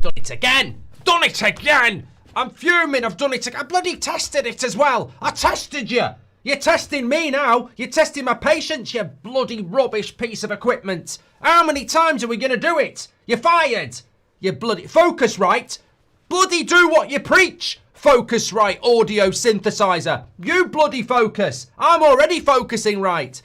Done it again. Done it again. I'm fuming. I've done it again. I bloody tested it as well. I tested you. You're testing me now. You're testing my patience, you bloody rubbish piece of equipment. How many times are we going to do it? You're fired. You bloody... Focusrite. Bloody do what you preach. Focusrite audio synthesizer. You bloody focus. I'm already focusing right.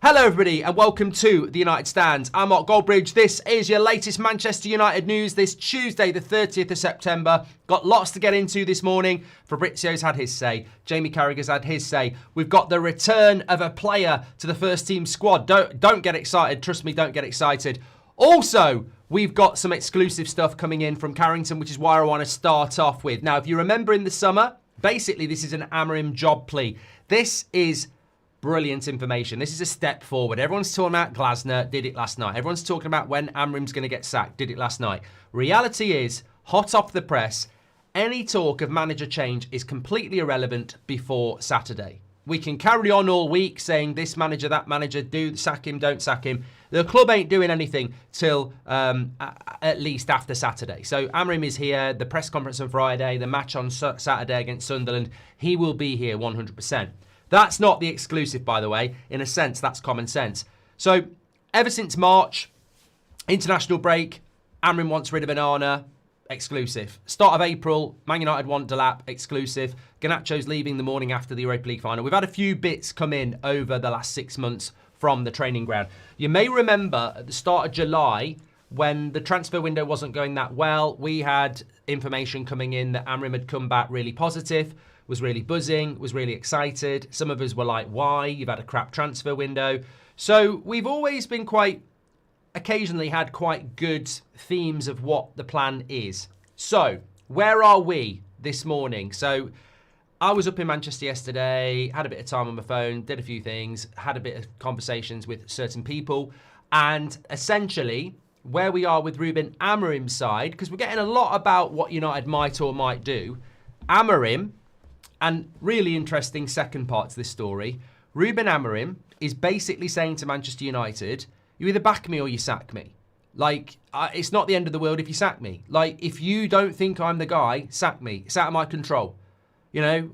Hello everybody and welcome to the United Stand. I'm Mark Goldbridge. This is your latest Manchester United news this Tuesday the 30th of September. Got lots to get into this morning. Fabrizio's had his say. Jamie Carragher's had his say. We've got the return of a player to the first team squad. Don't get excited. Trust me, don't get excited. Also, we've got some exclusive stuff coming in from Carrington, which is why I want to start off with. Now, if you remember in the summer, basically this is an Amorim job plea. This is brilliant information. This is a step forward. Everyone's talking about Glasner, did it last night. Everyone's talking about when Amorim's going to get sacked, did it last night. Reality is, hot off the press, any talk of manager change is completely irrelevant before Saturday. We can carry on all week saying this manager, that manager, do sack him, don't sack him. The club ain't doing anything till at least after Saturday. So Amorim is here, the press conference on Friday, the match on Saturday against Sunderland. He will be here 100%. That's not the exclusive, by the way. In a sense, that's common sense. So, ever since March, international break, Amorim wants rid of Onana, exclusive. Start of April, Man United want Delap, exclusive. Garnacho's leaving the morning after the Europa League final. We've had a few bits come in over the last 6 months from the training ground. You may remember at the start of July, when the transfer window wasn't going that well, we had information coming in that Amorim had come back really positive, was really buzzing, was really excited. Some of us were like, why? You've had a crap transfer window. So we've always been occasionally had quite good themes of what the plan is. So where are we this morning? So I was up in Manchester yesterday, had a bit of time on my phone, did a few things, had a bit of conversations with certain people. And essentially where we are with Ruben Amorim's side, because we're getting a lot about what United might or might do. Amorim, and really interesting second part to this story, Ruben Amorim is basically saying to Manchester United, you either back me or you sack me. Like, it's not the end of the world if you sack me. Like, if you don't think I'm the guy, sack me. It's out of my control. You know,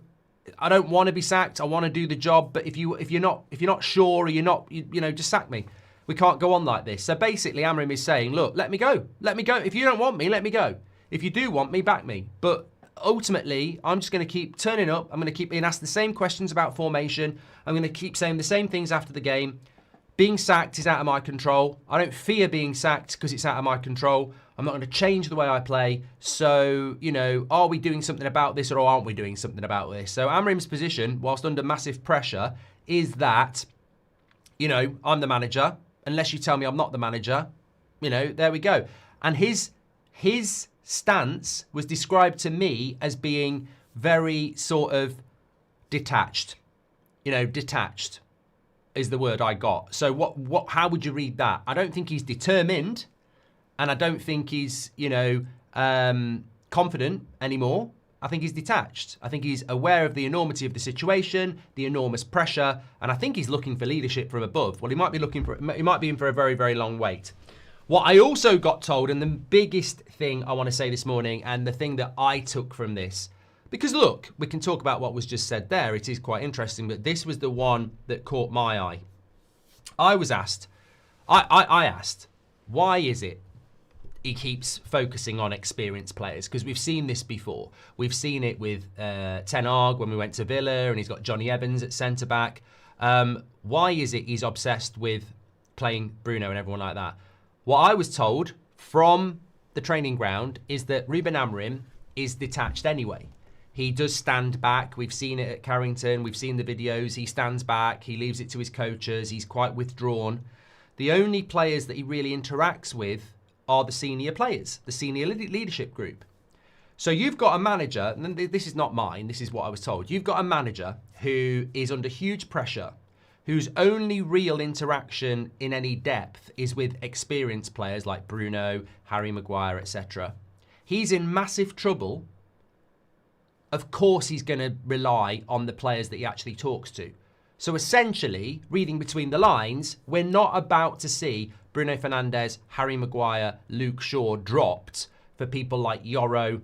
I don't want to be sacked. I want to do the job. But if you're not sure or you're not, you know, just sack me. We can't go on like this. So basically, Amorim is saying, look, let me go. Let me go. If you don't want me, let me go. If you do want me, back me. But ultimately, I'm just going to keep turning up. I'm going to keep being asked the same questions about formation. I'm going to keep saying the same things after the game. Being sacked is out of my control. I don't fear being sacked because it's out of my control. I'm not going to change the way I play. So, you know, are we doing something about this or aren't we doing something about this? So Amorim's position, whilst under massive pressure, is that, you know, I'm the manager. Unless you tell me I'm not the manager, you know, there we go. And his stance was described to me as being very sort of detached. You know, detached is the word I got. So how would you read that? I don't think he's determined, and I don't think he's, you know, confident anymore. I think he's detached. I think he's aware of the enormity of the situation, the enormous pressure, and I think he's looking for leadership from above. Well, he might be in for a very, very long wait. What I also got told, and the biggest thing I want to say this morning, and the thing that I took from this, because look, we can talk about what was just said there. It is quite interesting, but this was the one that caught my eye. I asked, why is it he keeps focusing on experienced players? Because we've seen this before. We've seen it with Ten Hag when we went to Villa, and he's got Johnny Evans at centre-back. Why is it he's obsessed with playing Bruno and everyone like that? What I was told from the training ground is that Ruben Amorim is detached anyway. He does stand back. We've seen it at Carrington. We've seen the videos. He stands back. He leaves it to his coaches. He's quite withdrawn. The only players that he really interacts with are the senior players, the senior leadership group. So you've got a manager, and this is not mine, this is what I was told. You've got a manager who is under huge pressure, whose only real interaction in any depth is with experienced players like Bruno, Harry Maguire, etc. He's in massive trouble. Of course he's going to rely on the players that he actually talks to. So essentially, reading between the lines, we're not about to see Bruno Fernandes, Harry Maguire, Luke Shaw dropped for people like Yoro,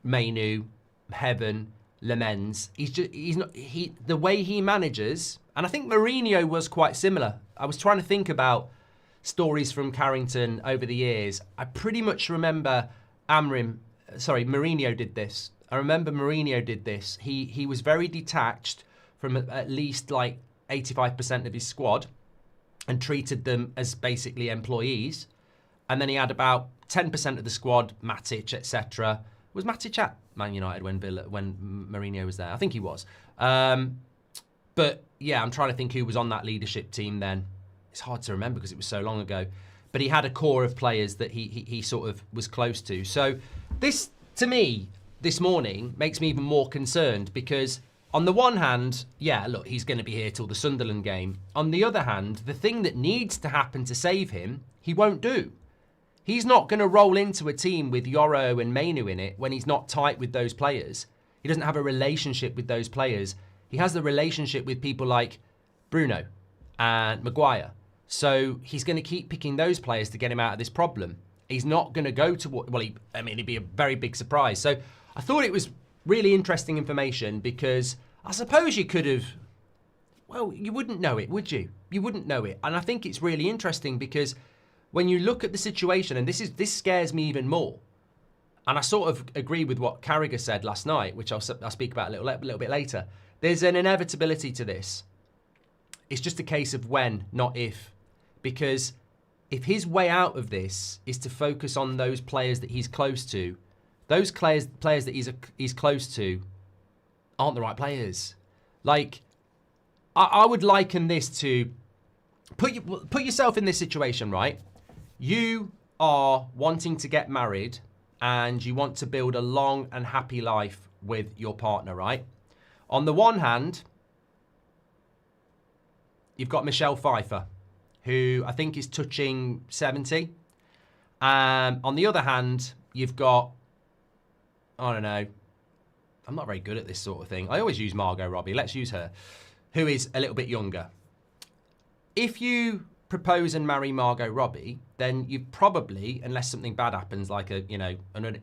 Mainu, Heaven, Lemens. The way he manages, and I think Mourinho was quite similar. I was trying to think about stories from Carrington over the years. I pretty much remember Mourinho did this. I remember Mourinho did this. He was very detached from at least like 85% of his squad and treated them as basically employees. And then he had about 10% of the squad, Matic, etc. Was Matic at Man United when Mourinho was there? I think he was. But yeah, I'm trying to think who was on that leadership team then. It's hard to remember because it was so long ago. But he had a core of players that he sort of was close to. So this, to me, this morning makes me even more concerned because on the one hand, yeah, look, he's going to be here till the Sunderland game. On the other hand, the thing that needs to happen to save him, he won't do. He's not going to roll into a team with Yoro and Mainu in it when he's not tight with those players. He doesn't have a relationship with those players. He has the relationship with people like Bruno and Maguire. So he's going to keep picking those players to get him out of this problem. He's not going to go to, it'd be a very big surprise. So I thought it was really interesting information because I suppose you could have, you wouldn't know it, would you? You wouldn't know it. And I think it's really interesting because when you look at the situation, and this scares me even more, and I sort of agree with what Carragher said last night, which I'll speak about a little bit later. There's an inevitability to this. It's just a case of when, not if. Because if his way out of this is to focus on those players that he's close to, those players that he's close to aren't the right players. Like, I would liken this to, put yourself in this situation, right? You are wanting to get married and you want to build a long and happy life with your partner, right? On the one hand, you've got Michelle Pfeiffer, who I think is touching 70. On the other hand, you've got, I don't know, I'm not very good at this sort of thing. I always use Margot Robbie. Let's use her, who is a little bit younger. If you propose and marry Margot Robbie, then you've probably, unless something bad happens, like an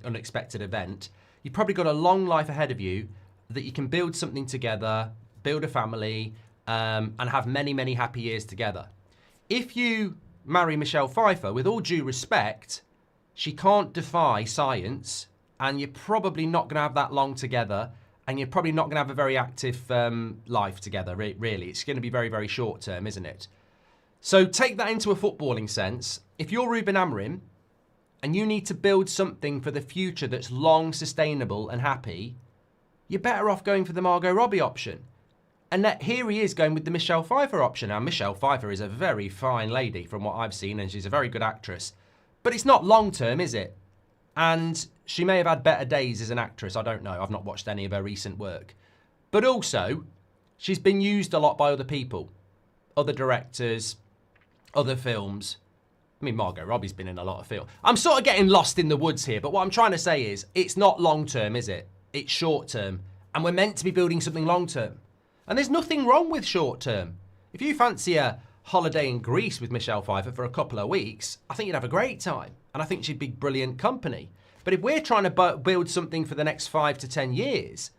unexpected event, you've probably got a long life ahead of you that you can build something together, build a family, and have many, many happy years together. If you marry Michelle Pfeiffer, with all due respect, she can't defy science, and you're probably not going to have that long together, and you're probably not going to have a very active life together, really. It's going to be very, very short term, isn't it? So take that into a footballing sense. If you're Ruben Amorim, and you need to build something for the future that's long, sustainable, and happy, you're better off going for the Margot Robbie option. And that here he is going with the Michelle Pfeiffer option. Now, Michelle Pfeiffer is a very fine lady from what I've seen, and she's a very good actress. But it's not long-term, is it? And she may have had better days as an actress. I don't know. I've not watched any of her recent work. But also, she's been used a lot by other people. Other directors, other films. I mean, Margot Robbie's been in a lot of films. I'm sort of getting lost in the woods here, but what I'm trying to say is, it's not long-term, is it? It's short-term. And we're meant to be building something long-term. And there's nothing wrong with short-term. If you fancy a holiday in Greece with Michelle Pfeiffer for a couple of weeks, I think you'd have a great time. And I think she'd be brilliant company. But if we're trying to build something for the next 5 to 10 years,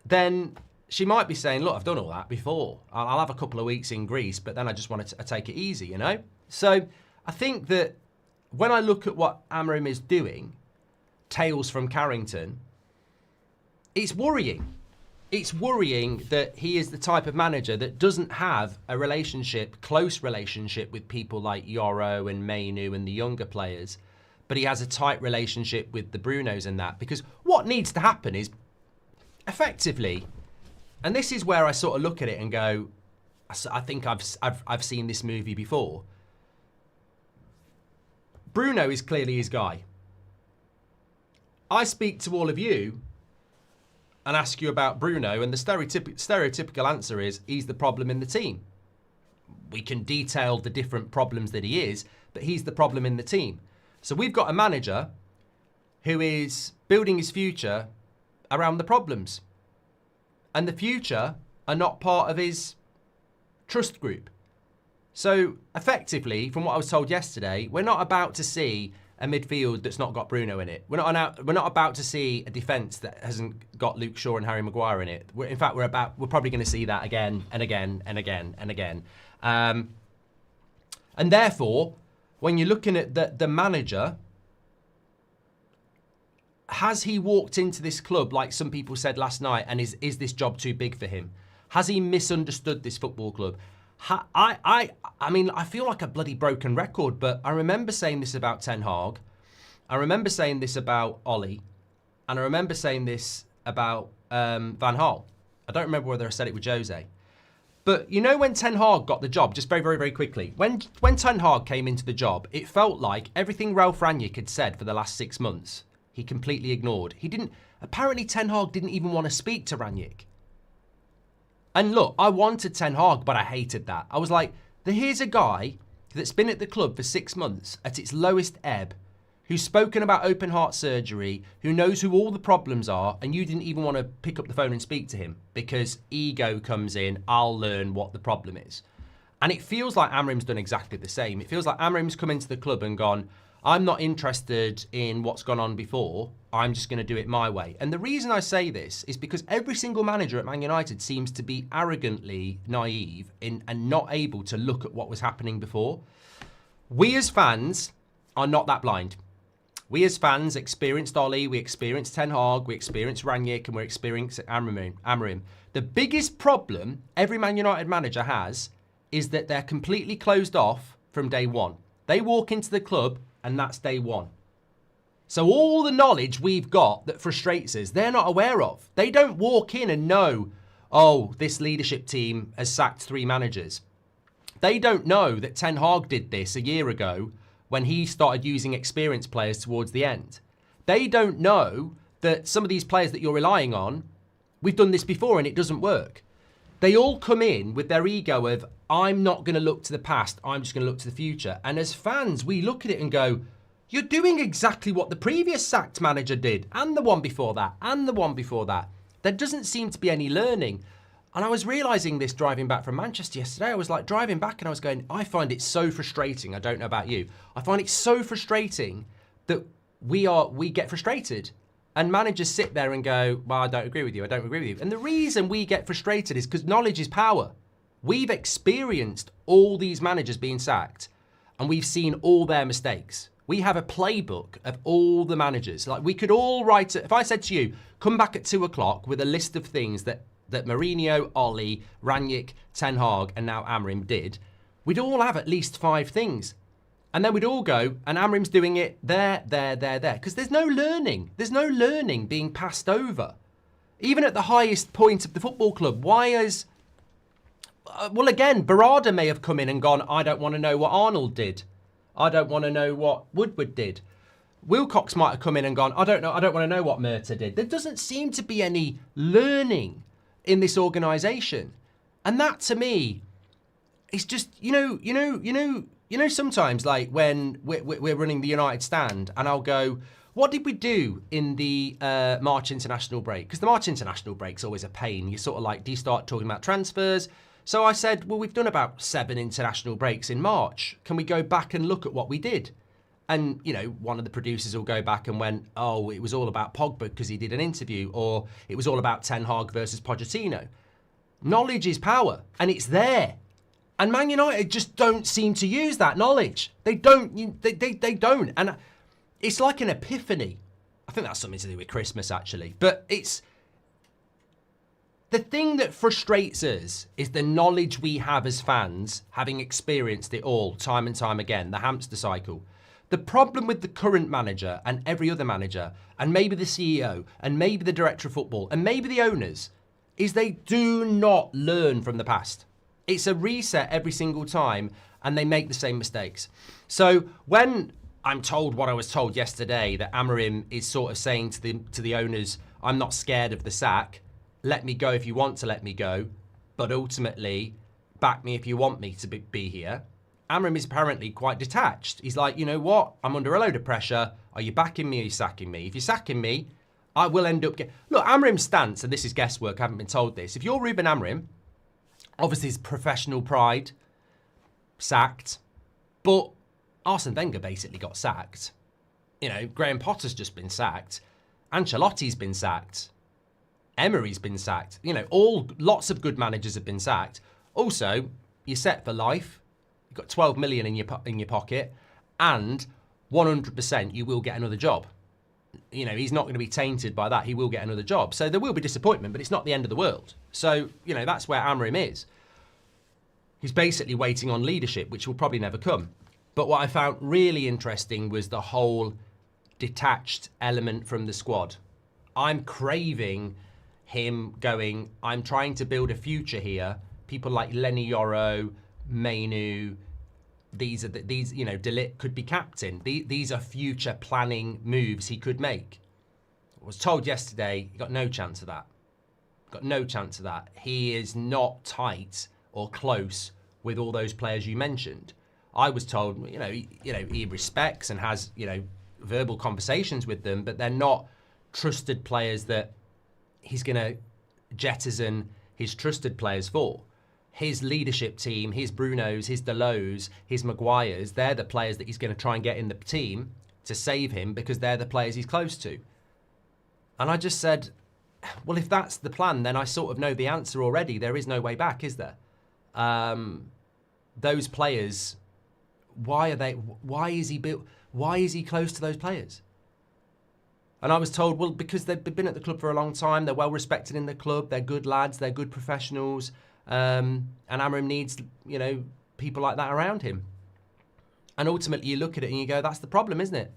then she might be saying, look, I've done all that before. I'll have a couple of weeks in Greece, but then I just want to take it easy, you know? So I think that when I look at what Amorim is doing, Tales from Carrington, it's worrying. It's worrying that he is the type of manager that doesn't have a close relationship with people like Yoro and Mainu and the younger players, but he has a tight relationship with the Brunos and that. Because what needs to happen is, effectively, and this is where I sort of look at it and go, I think I've seen this movie before. Bruno is clearly his guy. I speak to all of you and ask you about Bruno, and the stereotypical answer is he's the problem in the team. We can detail the different problems that he is, but he's the problem in the team. So we've got a manager who is building his future around the problems. And the future are not part of his trust group. So effectively, from what I was told yesterday, we're not about to see a midfield that's not got Bruno in it. We're not about to see a defence that hasn't got Luke Shaw and Harry Maguire in it. In fact, we're probably going to see that again and again and again and again. And therefore, when you're looking at the manager, has he walked into this club like some people said last night, and is this job too big for him? Has he misunderstood this football club? I mean, I feel like a bloody broken record, but I remember saying this about Ten Hag. I remember saying this about Ollie. And I remember saying this about Van Gaal. I don't remember whether I said it with Jose. But you know when Ten Hag got the job, just very, very, very quickly, when Ten Hag came into the job, it felt like everything Ralph Rangnick had said for the last 6 months, he completely ignored. Apparently Ten Hag didn't even want to speak to Rangnick. And look, I wanted Ten Hag, but I hated that. I was like, here's a guy that's been at the club for 6 months at its lowest ebb, who's spoken about open heart surgery, who knows who all the problems are, and you didn't even want to pick up the phone and speak to him because ego comes in, I'll learn what the problem is. And it feels like Amorim's done exactly the same. It feels like Amorim's come into the club and gone, I'm not interested in what's gone on before. I'm just going to do it my way. And the reason I say this is because every single manager at Man United seems to be arrogantly naive and not able to look at what was happening before. We as fans are not that blind. We as fans experienced Ollie, we experienced Ten Hag, we experienced Rangnick, and we're experiencing Amorim. The biggest problem every Man United manager has is that they're completely closed off from day one. They walk into the club and that's day one. So all the knowledge we've got that frustrates us, they're not aware of. They don't walk in and know, oh, this leadership team has sacked 3 managers. They don't know that Ten Hag did this a year ago when he started using experienced players towards the end. They don't know that some of these players that you're relying on, we've done this before and it doesn't work. They all come in with their ego of, I'm not going to look to the past, I'm just going to look to the future. And as fans, we look at it and go, you're doing exactly what the previous sacked manager did, and the one before that, and the one before that. There doesn't seem to be any learning. And I was realising this driving back from Manchester yesterday. I was like driving back and I was going, I find it so frustrating. I don't know about you. I find it so frustrating that we get frustrated. And managers sit there and go, well, I don't agree with you. I don't agree with you. And the reason we get frustrated is because knowledge is power. We've experienced all these managers being sacked and we've seen all their mistakes. We have a playbook of all the managers. Like we could all write it. If I said to you, come back at 2 o'clock with a list of things that Mourinho, Ollie, Rangnick, Ten Hag and now Amorim did, we'd all have at least 5 things. And then we'd all go, and Amorim's doing it there. Because there's no learning. There's no learning being passed over. Even at the highest point of the football club, why is... well, again, Barada may have come in and gone, I don't want to know what Arnold did. I don't want to know what Woodward did. Wilcox might have come in and gone, I don't want to know what Murta did. There doesn't seem to be any learning in this organisation. And that, to me, is just, you know, sometimes like when we're running the United stand and I'll go, what did we do in the March international break? Because the March international break's always a pain. You're sort of like, do you start talking about transfers? So I said, well, we've done about 7 international breaks in March. Can we go back and look at what we did? And, you know, one of the producers will go back and went, oh, it was all about Pogba because he did an interview, or it was all about Ten Hag versus Pochettino. Knowledge is power, and it's there. And Man United just don't seem to use that knowledge. They don't. They don't. And it's like an epiphany. I think that's something to do with Christmas, actually. But it's... the thing that frustrates us is the knowledge we have as fans, having experienced it all time and time again, the hamster cycle. The problem with the current manager and every other manager, and maybe the CEO, and maybe the director of football, and maybe the owners, is they do not learn from the past. It's a reset every single time, and they make the same mistakes. So when I'm told what I was told yesterday, that Amorim is sort of saying to the owners, I'm not scared of the sack, let me go if you want to let me go, but ultimately, back me if you want me to be here. Amorim is apparently quite detached. He's like, you know what? I'm under a load of pressure. Are you backing me or are you sacking me? If you're sacking me, I will end up Look, Amorim's stance, and this is guesswork, I haven't been told this. If you're Ruben Amorim, obviously his professional pride, sacked, but Arsene Wenger basically got sacked. You know, Graham Potter's just been sacked. Ancelotti's been sacked. Emery's been sacked. You know, lots of good managers have been sacked. Also, you're set for life. You've got 12 million in your pocket, and 100% you will get another job. You know, he's not going to be tainted by that. He will get another job. So there will be disappointment, but it's not the end of the world. So, you know, that's where Amorim is. He's basically waiting on leadership, which will probably never come. But what I found really interesting was the whole detached element from the squad. I'm craving him going, I'm trying to build a future here. People like Lenny Yoro, Mainu, these you know, De Ligt could be captain. These are future planning moves he could make. I was told yesterday he got no chance of that. Got no chance of that. He is not tight or close with all those players you mentioned. I was told, he respects and has, verbal conversations with them, but they're not trusted players that he's going to jettison his trusted players for. His leadership team, his Brunos, his Delos, his Maguires, they're the players that he's going to try and get in the team to save him because they're the players he's close to. And I just said, well, if that's the plan, then I sort of know the answer already. There is no way back, is there? Those players, why is he close to those players? And I was told, well, because they've been at the club for a long time, they're well respected in the club, they're good lads, they're good professionals, and Amorim needs, people like that around him. And ultimately you look at it and you go, that's the problem, isn't it?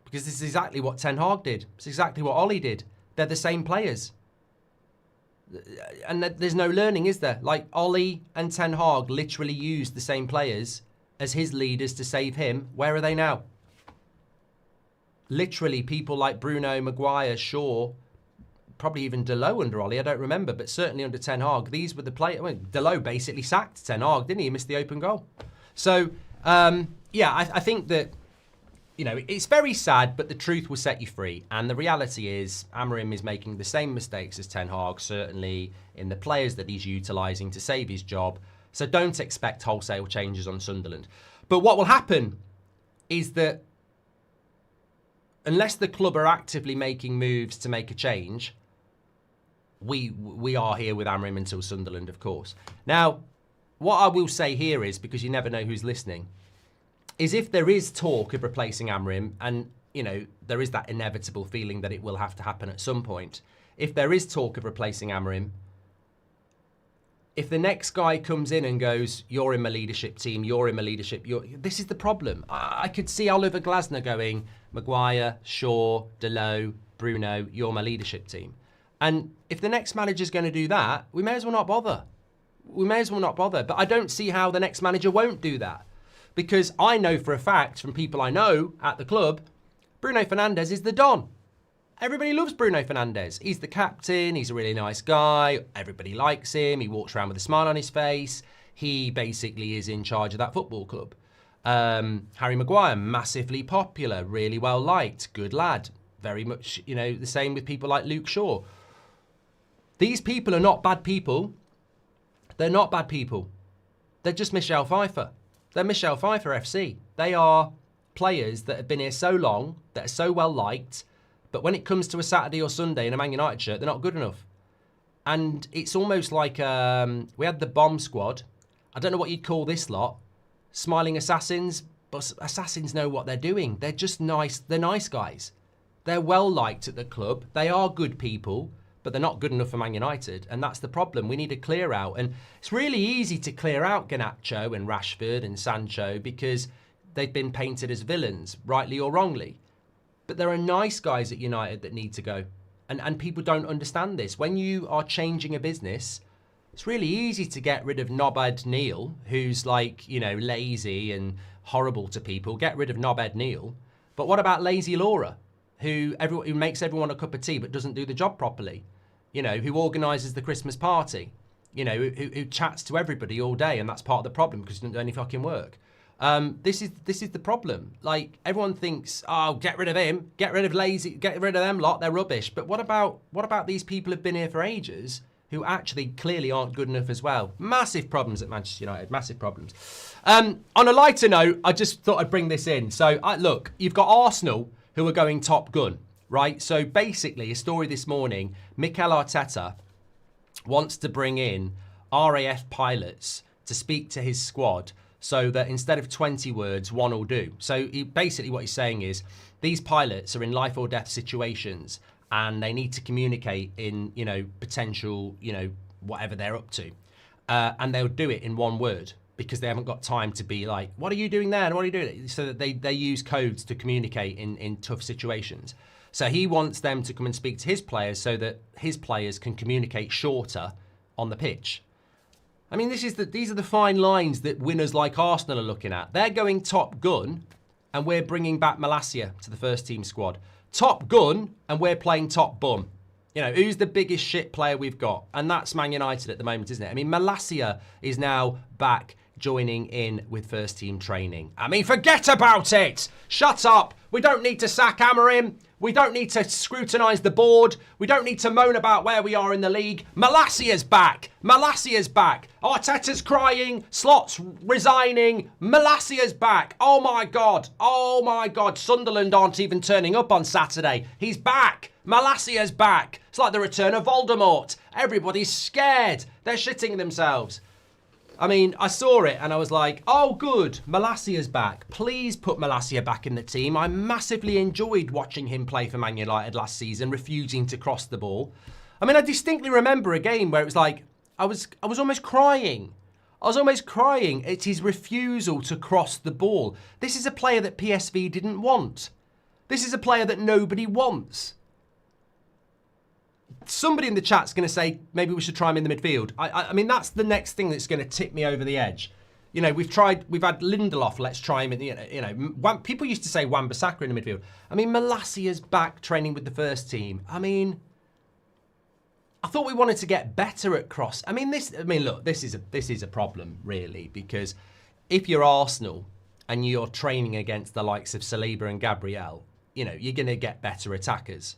Because this is exactly what Ten Hag did. It's exactly what Ollie did. They're the same players. And there's no learning, is there? Like, Ollie and Ten Hag literally used the same players as his leaders to save him. Where are they now? Literally, people like Bruno, Maguire, Shaw, probably even Delo under Ollie, I don't remember, but certainly under Ten Hag, these were the players. I mean, Delo basically sacked Ten Hag, didn't he? He missed the open goal. So, I think that, it's very sad, but the truth will set you free. And the reality is, Amorim is making the same mistakes as Ten Hag, certainly in the players that he's utilising to save his job. So don't expect wholesale changes on Sunderland. But what will happen is that unless the club are actively making moves to make a change, we are here with Amorim until Sunderland, of course. Now, what I will say here is, because you never know who's listening, is if there is talk of replacing Amorim, and, there is that inevitable feeling that it will have to happen at some point, if there is talk of replacing Amorim, if the next guy comes in and goes, you're in my leadership team, this is the problem. I could see Oliver Glasner going, Maguire, Shaw, Delo, Bruno, you're my leadership team. And if the next manager's going to do that, we may as well not bother. But I don't see how the next manager won't do that. Because I know for a fact from people I know at the club, Bruno Fernandes is the Don. Everybody loves Bruno Fernandes. He's the captain. He's a really nice guy. Everybody likes him. He walks around with a smile on his face. He basically is in charge of that football club. Harry Maguire, massively popular, really well liked, good lad. Very much, the same with people like Luke Shaw. These people are not bad people. They're not bad people. They're just Michelle Pfeiffer. They're Michelle Pfeiffer FC. They are players that have been here so long, that are so well liked, but when it comes to a Saturday or Sunday in a Man United shirt, they're not good enough. And it's almost like we had the bomb squad. I don't know what you'd call this lot. Smiling assassins, but assassins know what they're doing. They're just nice. They're nice guys. They're well liked at the club. They are good people, but they're not good enough for Man United. And that's the problem. We need a clear out. And it's really easy to clear out Garnacho and Rashford and Sancho because they've been painted as villains, rightly or wrongly. But there are nice guys at United that need to go. And people don't understand this. When you are changing a business, it's really easy to get rid of Knobhead Neil, who's like, lazy and horrible to people. Get rid of Knobhead Neil. But what about Lazy Laura, who makes everyone a cup of tea but doesn't do the job properly? Who organises the Christmas party? Who chats to everybody all day, and that's part of the problem because he doesn't do any fucking work. This is the problem. Like, everyone thinks, oh, get rid of him, get rid of Lazy, get rid of them lot, they're rubbish. But what about these people who've been here for ages who actually clearly aren't good enough as well? Massive problems at Manchester United, massive problems. On a lighter note, I just thought I'd bring this in. So, look, you've got Arsenal, who are going top gun, right? So basically, a story this morning, Mikel Arteta wants to bring in RAF pilots to speak to his squad so that instead of 20 words, one will do. So basically what he's saying is these pilots are in life or death situations and they need to communicate in, potential, whatever they're up to. And they'll do it in one word because they haven't got time to be like, what are you doing there? And what are you doing? So that they use codes to communicate in tough situations. So he wants them to come and speak to his players so that his players can communicate shorter on the pitch. I mean, these are the fine lines that winners like Arsenal are looking at. They're going top gun, and we're bringing back Malacia to the first team squad. Top gun, and we're playing top bum. Who's the biggest shit player we've got? And that's Man United at the moment, isn't it? I mean, Malacia is now back joining in with first team training. I mean, forget about it. Shut up. We don't need to sack Amorim. We don't need to scrutinise the board. We don't need to moan about where we are in the league. Malacia's back. Malacia's back. Arteta's crying. Slot's resigning. Malacia's back. Oh my God. Oh my God. Sunderland aren't even turning up on Saturday. He's back. Malacia's back. It's like the return of Voldemort. Everybody's scared. They're shitting themselves. I mean, I saw it and I was like, oh, good, Malacia's back. Please put Malacia back in the team. I massively enjoyed watching him play for Man United last season, refusing to cross the ball. I mean, I distinctly remember a game where it was like, I was almost crying. I was almost crying. It's his refusal to cross the ball. This is a player that PSV didn't want. This is a player that nobody wants. Somebody in the chat's going to say, maybe we should try him in the midfield. I mean, that's the next thing that's going to tip me over the edge. We've had Lindelof, let's try him in, people used to say Wan-Bissaka in the midfield. I mean, Malacia's back training with the first team. I mean, I thought we wanted to get better at cross. Look, this is a problem, really, because if you're Arsenal and you're training against the likes of Saliba and Gabriel, you're going to get better attackers.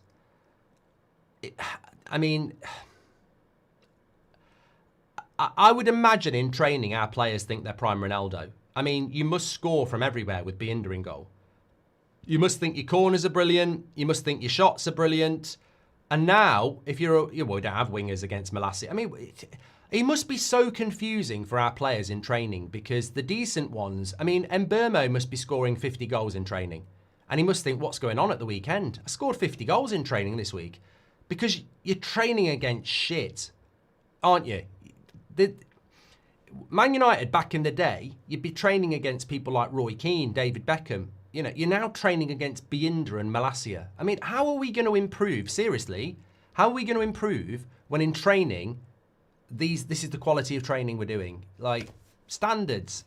I would imagine in training our players think they're prime Ronaldo. I mean, you must score from everywhere with Binder in goal. You must think your corners are brilliant. You must think your shots are brilliant. And now, if we don't have wingers against Malacia. I mean, it must be so confusing for our players in training because the decent ones, Mbermo must be scoring 50 goals in training. And he must think, what's going on at the weekend? I scored 50 goals in training this week. Because you're training against shit, aren't you? Man United back in the day, you'd be training against people like Roy Keane, David Beckham. You're now training against Binder and Malacia. I mean, how are we going to improve? Seriously, how are we going to improve when in training, this is the quality of training we're doing? Like, standards.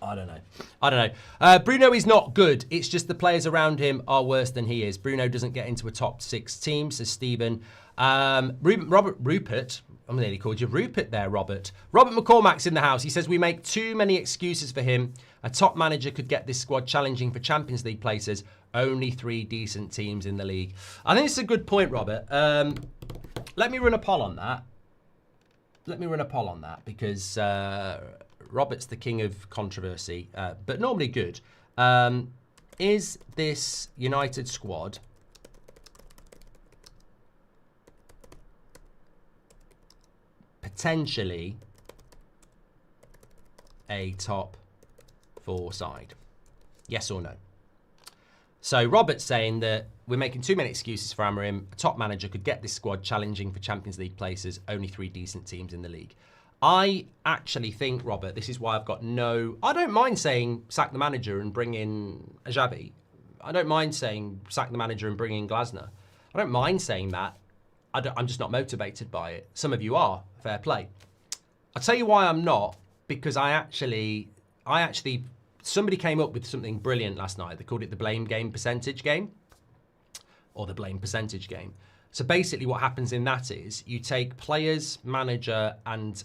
I don't know. Bruno is not good. It's just the players around him are worse than he is. Bruno doesn't get into a top 6 team, says Stephen. Rupert, I'm nearly called you Rupert there, Robert. Robert McCormack's in the house. He says, we make too many excuses for him. A top manager could get this squad challenging for Champions League places. Only 3 decent teams in the league. I think it's a good point, Robert. Let me run a poll on that. Because Robert's the king of controversy, but normally good. Is this United squad potentially a top 4 side? Yes or no? So Robert's saying that we're making too many excuses for Amorim. A top manager could get this squad challenging for Champions League places. Only 3 decent teams in the league. I actually think, Robert, this is why I've got I don't mind saying sack the manager and bring in Ajabi. I don't mind saying sack the manager and bring in Glasner. I don't mind saying that. I'm just not motivated by it. Some of you are. Fair play. I'll tell you why I'm not. Because I actually, somebody came up with something brilliant last night. They called it the blame game percentage game. Or the blame percentage game. So basically what happens in that is you take players, manager and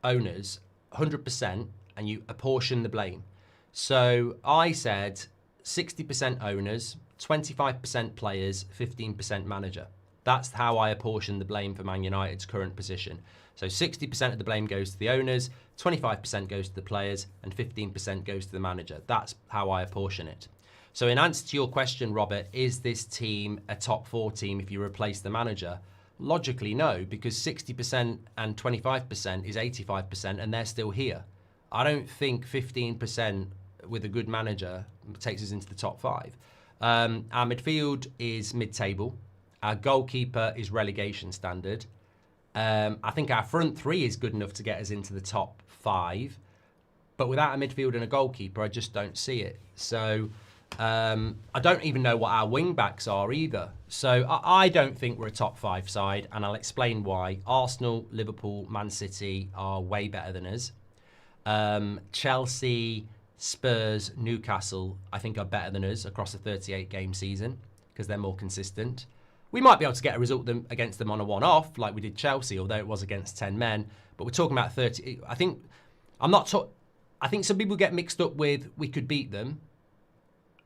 owners 100% and you apportion the blame. So I said 60% owners, 25% players, 15% manager. That's how I apportion the blame for Man United's current position. So 60% of the blame goes to the owners, 25% goes to the players and 15% goes to the manager. That's how I apportion it. So in answer to your question, Robert, is this team a top 4 team if you replace the manager? Logically, no, because 60% and 25% is 85%, and they're still here. I don't think 15% with a good manager takes us into the top 5. Our midfield is mid-table. Our goalkeeper is relegation standard. I think our front 3 is good enough to get us into the top 5. But without a midfield and a goalkeeper, I just don't see it. So I don't even know what our wing-backs are either. So I don't think we're a top 5 side, and I'll explain why. Arsenal, Liverpool, Man City are way better than us. Chelsea, Spurs, Newcastle, I think are better than us across a 38-game season because they're more consistent. We might be able to get a result against them on a one-off like we did Chelsea, although it was against 10 men. But we're talking about 30. I think some people get mixed up with we could beat them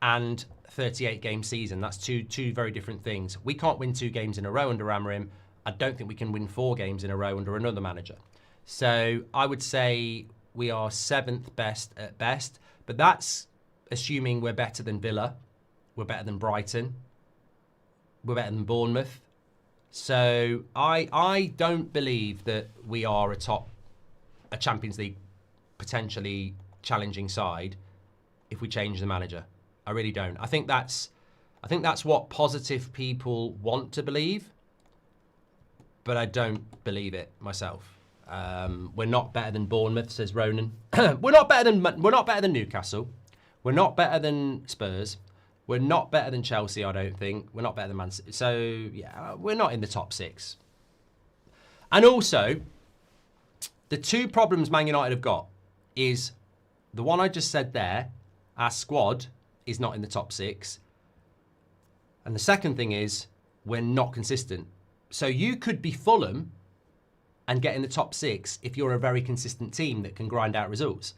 and 38-game season. That's two very different things. We can't win 2 games in a row under Amorim. I don't think we can win 4 games in a row under another manager. So I would say we are 7th best at best, but that's assuming we're better than Villa, we're better than Brighton, we're better than Bournemouth. So I don't believe that we are a Champions League potentially challenging side if we change the manager. I really don't. I think that's what positive people want to believe, but I don't believe it myself. We're not better than Bournemouth, says Ronan. We're not better than Newcastle. We're not better than Spurs. We're not better than Chelsea, I don't think. We're not better than Man City. So, yeah, we're not in the top 6. And also, the 2 problems Man United have got is the one I just said there, our squad is not in the top 6. And the second thing is we're not consistent. So you could be Fulham and get in the top 6 if you're a very consistent team that can grind out results.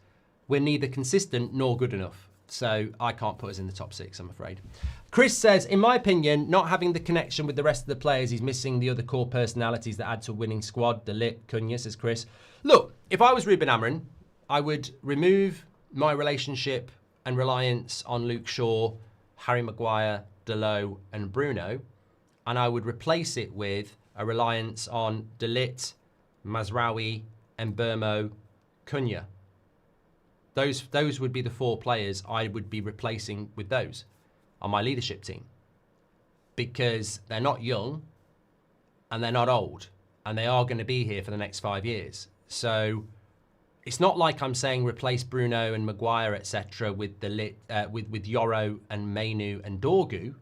We're neither consistent nor good enough. So I can't put us in the top 6, I'm afraid. Chris says, in my opinion, not having the connection with the rest of the players, he's missing the other core personalities that add to a winning squad. De Ligt, Cunha, says Chris. Look, if I was Ruben Amorim, I would remove my relationship and reliance on Luke Shaw, Harry Maguire, Dalot and Bruno, and I would replace it with a reliance on De Ligt, Mazraoui, Mbeumo, Cunha. Those would be the 4 players I would be replacing with those on my leadership team, because they're not young and they're not old and they are going to be here for the next 5 years. So it's not like I'm saying replace Bruno and Maguire, etc., with with Yoro and Mainu and Dorgu,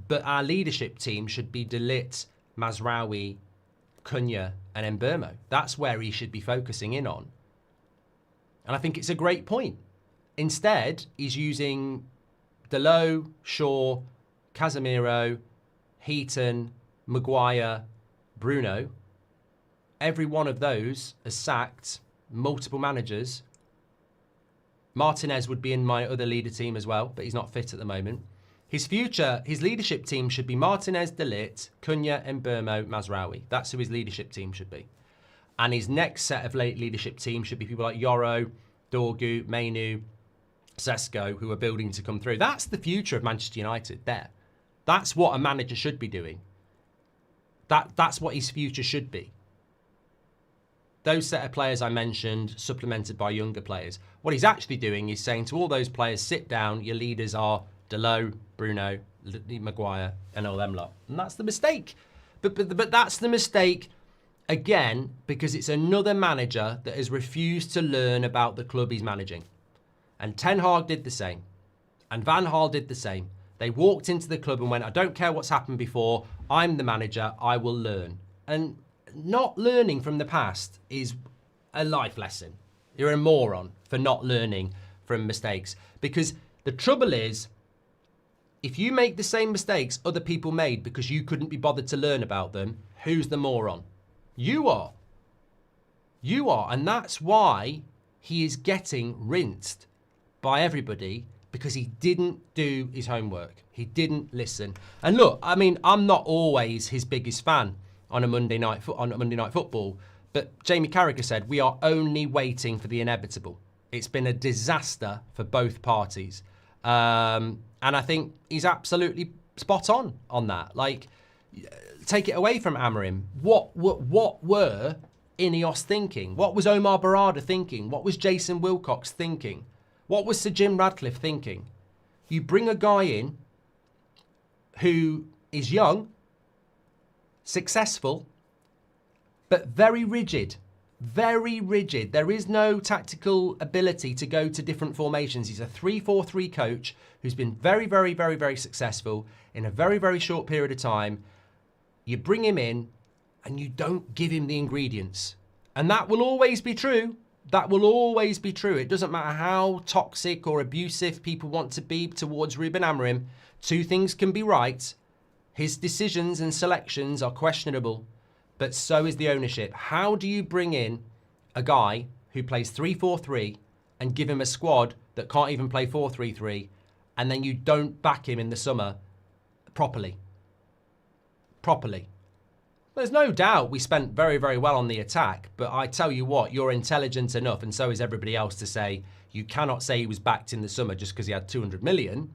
but our leadership team should be De Ligt, Mazraoui, Cunha and Mbeumo. That's where he should be focusing in on. And I think it's a great point. Instead, he's using Dalot, Shaw, Casemiro, Heaton, Maguire, Bruno. Every one of those has sacked multiple managers. Martinez would be in my other leader team as well, but he's not fit at the moment. His leadership team should be Martinez, De Ligt, Cunha, Mbeumo, Mazraoui. That's who his leadership team should be. And his next set of leadership team should be people like Yoro, Dorgu, Mainu, Sesko, who are building to come through. That's the future of Manchester United there. That's what a manager should be doing. That's what his future should be. Those set of players I mentioned, supplemented by younger players. What he's actually doing is saying to all those players, sit down, your leaders are Dalot, Bruno, Maguire, and all them lot. And that's the mistake. But that's the mistake, again, because it's another manager that has refused to learn about the club he's managing. And Ten Hag did the same. And Van Gaal did the same. They walked into the club and went, I don't care what's happened before. I'm the manager. I will learn. And not learning from the past is a life lesson. You're a moron for not learning from mistakes. Because the trouble is, if you make the same mistakes other people made because you couldn't be bothered to learn about them, who's the moron? You are. You are. And that's why he is getting rinsed by everybody, because he didn't do his homework. He didn't listen. And look, I mean, I'm not always his biggest fan on a Monday night football, but Jamie Carragher said, we are only waiting for the inevitable. It's been a disaster for both parties. And I think he's absolutely spot on that. Like, take it away from Amorim. What were Ineos thinking? What was Omar Barada thinking? What was Jason Wilcox thinking? What was Sir Jim Radcliffe thinking? You bring a guy in who is young, successful, but very rigid. Very rigid. There is no tactical ability to go to different formations. He's a 3-4-3 coach who's been very, very, very, very successful in a very, very short period of time. You bring him in and you don't give him the ingredients. And that will always be true. That will always be true. It doesn't matter how toxic or abusive people want to be towards Ruben Amorim. Two things can be right. His decisions and selections are questionable, but so is the ownership. How do you bring in a guy who plays 3-4-3 and give him a squad that can't even play 4-3-3, and then you don't back him in the summer properly? There's no doubt we spent very, very well on the attack, but I tell you what, you're intelligent enough, and so is everybody else, to say you cannot say he was backed in the summer just because he had 200 million.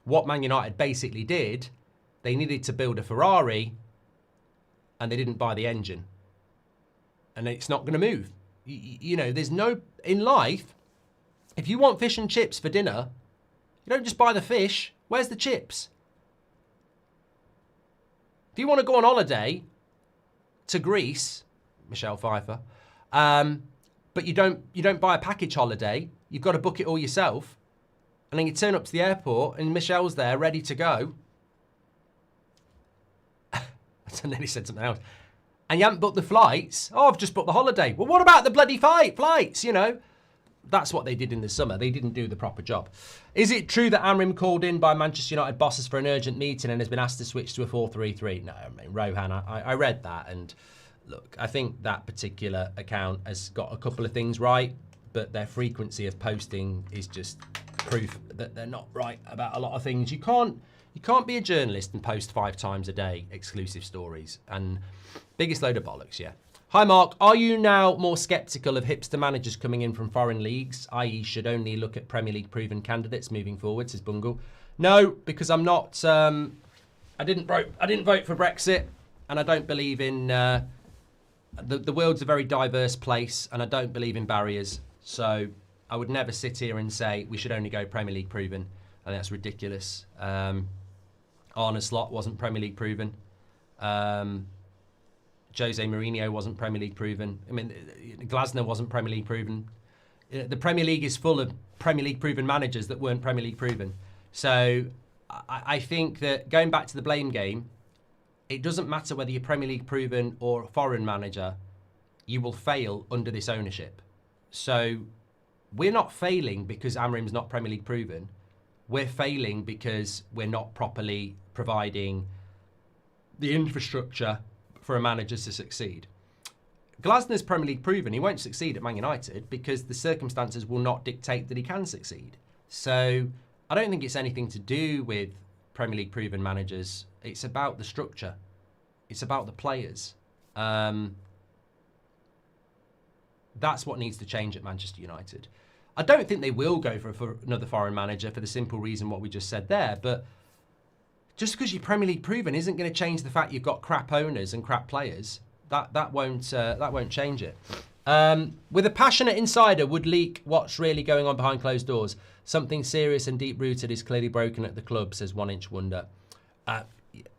What Man United basically did, they needed to build a Ferrari, and they didn't buy the engine. And it's not going to move. You know, there's no... In life, if you want fish and chips for dinner, you don't just buy the fish. Where's the chips? If you want to go on holiday to Greece, Michelle Pfeiffer, but you don't buy a package holiday, you've got to book it all yourself, and then you turn up to the airport and Michelle's there ready to go. I nearly said something else. And you haven't booked the flights. Oh, I've just booked the holiday. Well, what about the bloody flights, you know? That's what they did in the summer. They didn't do the proper job. Is it true that Amorim called in by Manchester United bosses for an urgent meeting and has been asked to switch to a 4-3-3? No, I mean, Rohan, I read that, and look, I think that particular account has got a couple of things right, but their frequency of posting is just proof that they're not right about a lot of things. You can't be a journalist and post 5 times a day exclusive stories, and biggest load of bollocks, yeah. Hi Mark, are you now more sceptical of hipster managers coming in from foreign leagues, i.e. should only look at Premier League proven candidates moving forward, says Bungle? No, because I'm not, I didn't vote for Brexit, and I don't believe in, the world's a very diverse place, and I don't believe in barriers, so I would never sit here and say we should only go Premier League proven. I think that's ridiculous. Arne Slot wasn't Premier League proven. Jose Mourinho wasn't Premier League proven. I mean, Glasner wasn't Premier League proven. The Premier League is full of Premier League proven managers that weren't Premier League proven. So I think that going back to the blame game, it doesn't matter whether you're Premier League proven or a foreign manager, you will fail under this ownership. So we're not failing because Amorim's not Premier League proven. We're failing because we're not properly providing the infrastructure for a manager to succeed. Glasner's Premier League proven. He won't succeed at Man United because the circumstances will not dictate that he can succeed. So I don't think it's anything to do with Premier League proven managers. It's about the structure. It's about the players. That's what needs to change at Manchester United. I don't think they will go for another foreign manager for the simple reason what we just said there, but just because you're Premier League proven isn't going to change the fact you've got crap owners and crap players. That won't change it. With a passionate insider would leak what's really going on behind closed doors. Something serious and deep rooted is clearly broken at the club, says 1 Inch Wonder.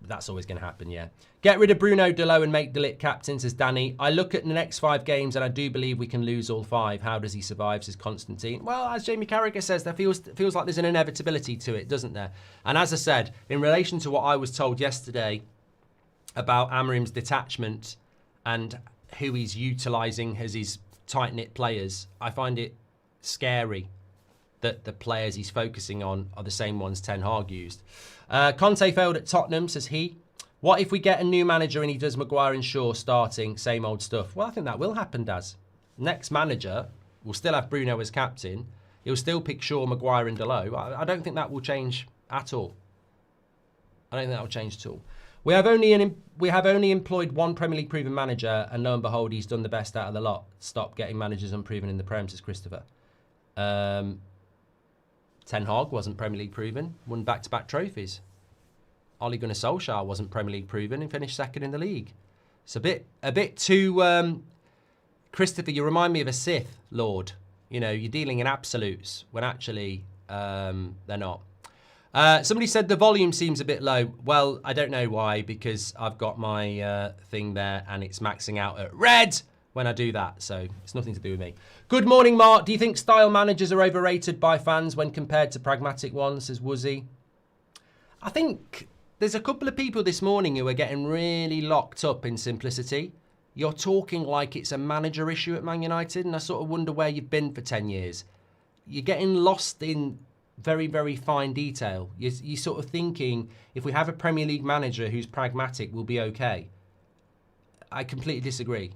That's always going to happen, yeah. Get rid of Bruno Delo and make De Ligt captain, says Danny. I look at the next 5 games and I do believe we can lose all 5. How does he survive, says Constantine? Well, as Jamie Carragher says, there feels like there's an inevitability to it, doesn't there? And as I said, in relation to what I was told yesterday about Amorim's detachment and who he's utilising as his tight-knit players, I find it scary that the players he's focusing on are the same ones Ten Hag used. Conte failed at Tottenham, says he. What if we get a new manager and he does Maguire and Shaw starting, same old stuff? Well, I think that will happen, Daz. Next manager will still have Bruno as captain. He'll still pick Shaw, Maguire and Delo. I don't think that will change at all. I don't think that will change at all. We have only employed 1 Premier League proven manager, and lo and behold, he's done the best out of the lot. Stop getting managers unproven in the Prem, says Christopher. Ten Hag wasn't Premier League proven, won back-to-back trophies. Ole Gunnar Solskjaer wasn't Premier League proven and finished second in the league. It's a bit too... Christopher, you remind me of a Sith Lord. You know, you're dealing in absolutes when actually they're not. Somebody said the volume seems a bit low. Well, I don't know why, because I've got my thing there and it's maxing out at red when I do that. So it's nothing to do with me. Good morning, Mark. Do you think style managers are overrated by fans when compared to pragmatic ones, says Woozy? I think there's a couple of people this morning who are getting really locked up in simplicity. You're talking like it's a manager issue at Man United, and I sort of wonder where you've been for 10 years. You're getting lost in very, very fine detail. You're sort of thinking, if we have a Premier League manager who's pragmatic, we'll be okay. I completely disagree.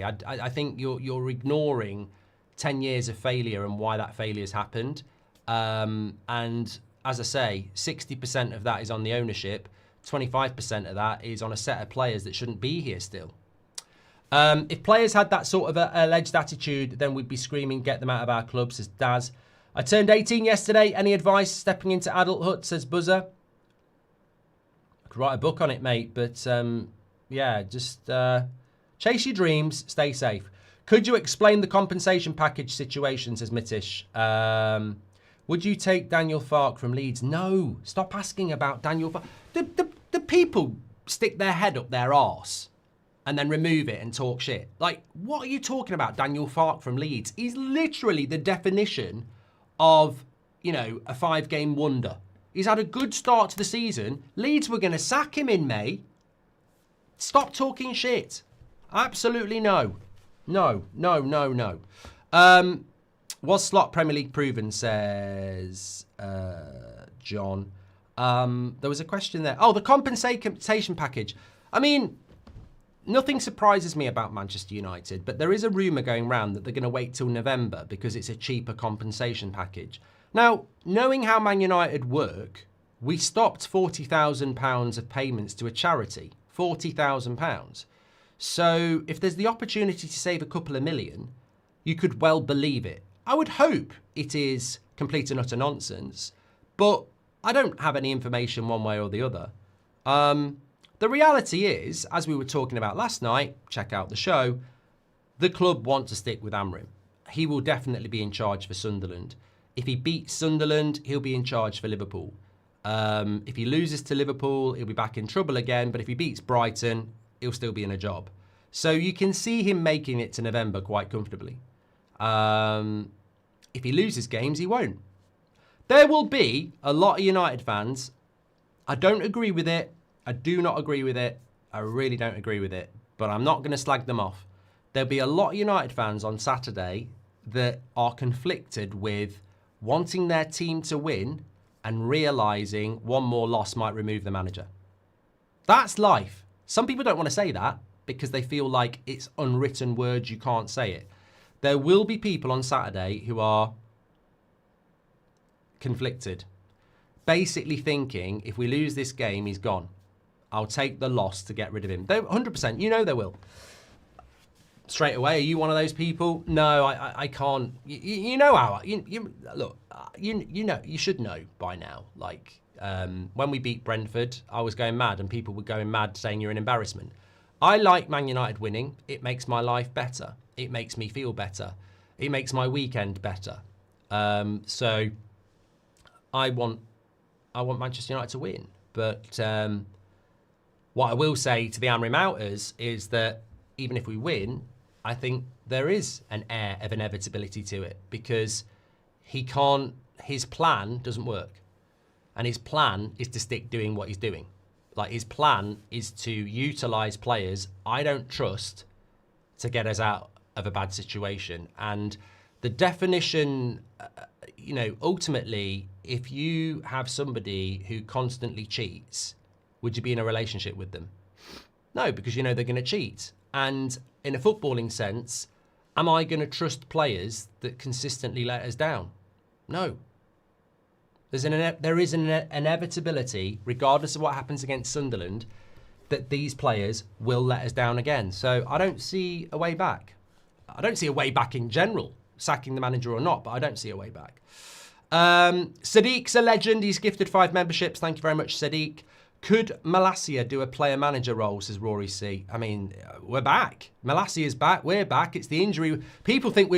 I think you're ignoring 10 years of failure and why that failure has happened. And as I say, 60% of that is on the ownership. 25% of that is on a set of players that shouldn't be here still. If players had that sort of alleged attitude, then we'd be screaming, get them out of our club, says Daz. I turned 18 yesterday. Any advice stepping into adulthood, says Buzzer. I could write a book on it, mate. But yeah, just chase your dreams, stay safe. Could you explain the compensation package situation, says Mitish. Would you take Daniel Farke from Leeds? No, stop asking about Daniel Farke. The people stick their head up their arse and then remove it and talk shit. Like, what are you talking about, Daniel Farke from Leeds? He's literally the definition of, you know, a 5-game wonder. He's had a good start to the season. Leeds were going to sack him in May. Stop talking shit. Absolutely no. No. Was Slot Premier League proven, says John. There was a question there. Oh, the compensation package. I mean, nothing surprises me about Manchester United, but there is a rumour going round that they're going to wait till November because it's a cheaper compensation package. Now, knowing how Man United work, we stopped £40,000 of payments to a charity. £40,000. So if there's the opportunity to save a couple of million, you could well believe it. I would hope it is complete and utter nonsense, but I don't have any information one way or the other. The reality is, as we were talking about last night, check out the show, the club want to stick with Amorim. He will definitely be in charge for Sunderland. If he beats Sunderland, he'll be in charge for Liverpool. If he loses to Liverpool, he'll be back in trouble again, but if he beats Brighton, he'll still be in a job. So you can see him making it to November quite comfortably. If he loses games, he won't. There will be a lot of United fans. I don't agree with it. I do not agree with it. I really don't agree with it. But I'm not going to slag them off. There'll be a lot of United fans on Saturday that are conflicted with wanting their team to win and realising one more loss might remove the manager. That's life. Some people don't want to say that because they feel like it's unwritten words, you can't say it. There will be people on Saturday who are conflicted, basically thinking, if we lose this game, he's gone. I'll take the loss to get rid of him. 100%, you know they will. Straight away, are you one of those people? No, I can't. You know how. Look, you know, you should know by now. Like, when we beat Brentford, I was going mad and people were going mad saying you're an embarrassment. I like Man United winning. It makes my life better. It makes me feel better. It makes my weekend better. So I want Manchester United to win. But what I will say to the Amorim outers is that even if we win, I think there is an air of inevitability to it because his plan doesn't work. And his plan is to stick doing what he's doing. Like, his plan is to utilise players I don't trust to get us out of a bad situation. And the definition, ultimately, if you have somebody who constantly cheats, would you be in a relationship with them? No, because you know they're going to cheat. And in a footballing sense, am I going to trust players that consistently let us down? No. There is an inevitability, regardless of what happens against Sunderland, that these players will let us down again. So I don't see a way back. I don't see a way back in general, sacking the manager or not, but I don't see a way back. Sadiq's a legend. He's gifted 5 memberships. Thank you very much, Sadiq. Could Malacia do a player-manager role, says Rory C. I mean, we're back. Malacia's back. We're back. It's the injury. People think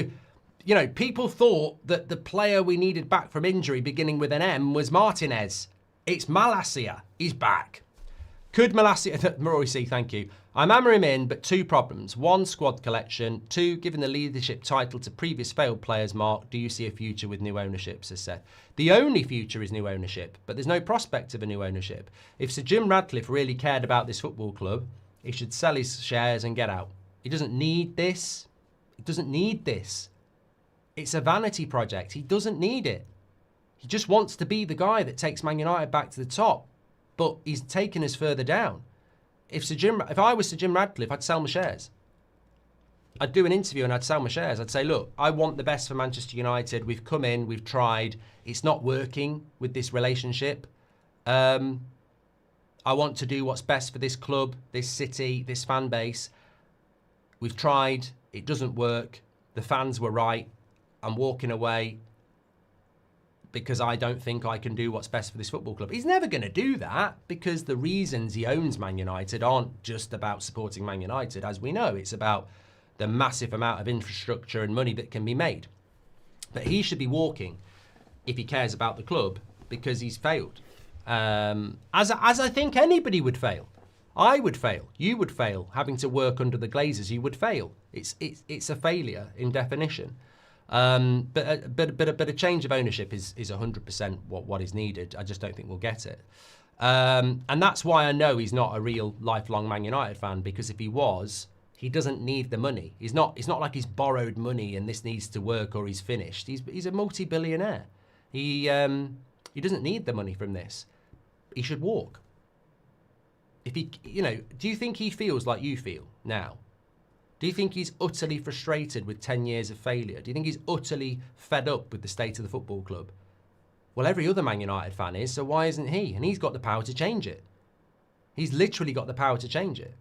people thought that the player we needed back from injury, beginning with an M, was Martinez. It's Malacia. He's back. Could Malacia... Rory C, thank you. I'm hammering in, but 2 problems. 1, squad collection. 2, given the leadership title to previous failed players, Mark, do you see a future with new ownership, says Seth. The only future is new ownership, but there's no prospect of a new ownership. If Sir Jim Radcliffe really cared about this football club, he should sell his shares and get out. He doesn't need this. He doesn't need this. It's a vanity project. He doesn't need it. He just wants to be the guy that takes Man United back to the top, but he's taken us further down. If I was Sir Jim Radcliffe, I'd sell my shares. I'd do an interview and I'd sell my shares. I'd say, look, I want the best for Manchester United. We've come in, we've tried. It's not working with this relationship. I want to do what's best for this club, this city, this fan base. We've tried. It doesn't work. The fans were right. I'm walking away because I don't think I can do what's best for this football club. He's never going to do that because the reasons he owns Man United aren't just about supporting Man United. As we know, it's about the massive amount of infrastructure and money that can be made. But he should be walking if he cares about the club because he's failed. As I think anybody would fail. I would fail. You would fail. Having to work under the Glazers, you would fail. It's a failure in definition. But a change of ownership is 100% what is needed. I just don't think we'll get it. And that's why I know he's not a real lifelong Man United fan, because if he was, he doesn't need the money. It's not like he's borrowed money and this needs to work or he's finished. He's a multi-billionaire. He doesn't need the money from this. He should walk. If he, do you think he feels like you feel now? Do you think he's utterly frustrated with 10 years of failure? Do you think he's utterly fed up with the state of the football club? Well, every other Man United fan is, so why isn't he? And he's got the power to change it. He's literally got the power to change it.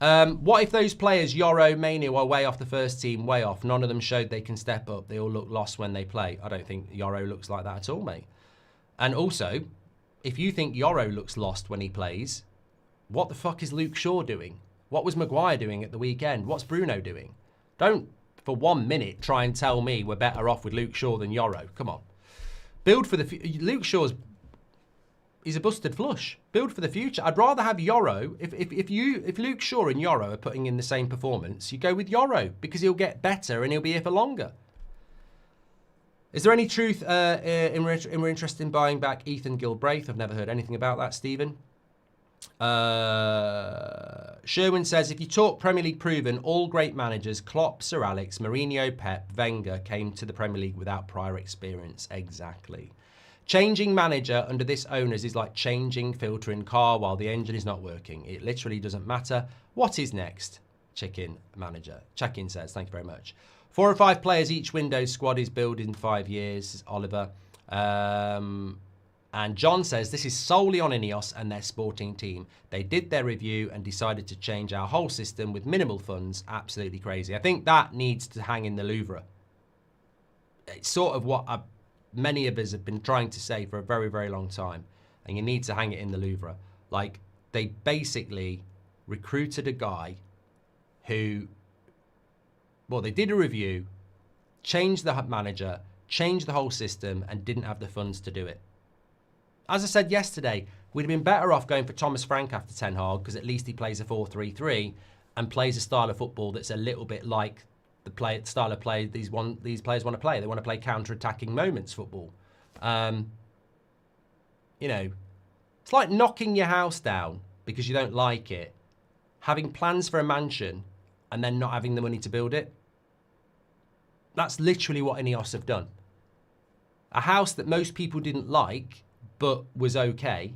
What if those players, Yoro, Manu, are way off the first team, way off? None of them showed they can step up. They all look lost when they play. I don't think Yoro looks like that at all, mate. And also, if you think Yoro looks lost when he plays, what the fuck is Luke Shaw doing? What was Maguire doing at the weekend? What's Bruno doing? Don't, for 1 minute, try and tell me we're better off with Luke Shaw than Yoro. Come on. Build for the... Luke Shaw's... He's a busted flush. Build for the future. I'd rather have Yoro. If Luke Shaw and Yoro are putting in the same performance, you go with Yoro because he'll get better and he'll be here for longer. Is there any truth in we're interested in buying back Ethan Gilbraith? I've never heard anything about that, Stephen. Sherwin says, if you talk Premier League proven, all great managers, Klopp, Sir Alex, Mourinho, Pep, Wenger, came to the Premier League without prior experience. Exactly. Changing manager under this owners is like changing filter in car while the engine is not working. It literally doesn't matter. What is next? Chicken manager. Check-in says, thank you very much. 4 or 5 players each Windows squad is built in 5 years, says Oliver. And John says, this is solely on Ineos and their sporting team. They did their review and decided to change our whole system with minimal funds. Absolutely crazy. I think that needs to hang in the Louvre. It's sort of what many of us have been trying to say for a very, very long time. And you need to hang it in the Louvre. Like, they basically recruited a guy who, well, they did a review, changed the manager, changed the whole system, and didn't have the funds to do it. As I said yesterday, we'd have been better off going for Thomas Frank after Ten Hag because at least he plays a 4-3-3 and plays a style of football that's a little bit like the style of play these players want to play. They want to play counter-attacking moments football. It's like knocking your house down because you don't like it, having plans for a mansion and then not having the money to build it. That's literally what Ineos have done. A house that most people didn't like but was okay,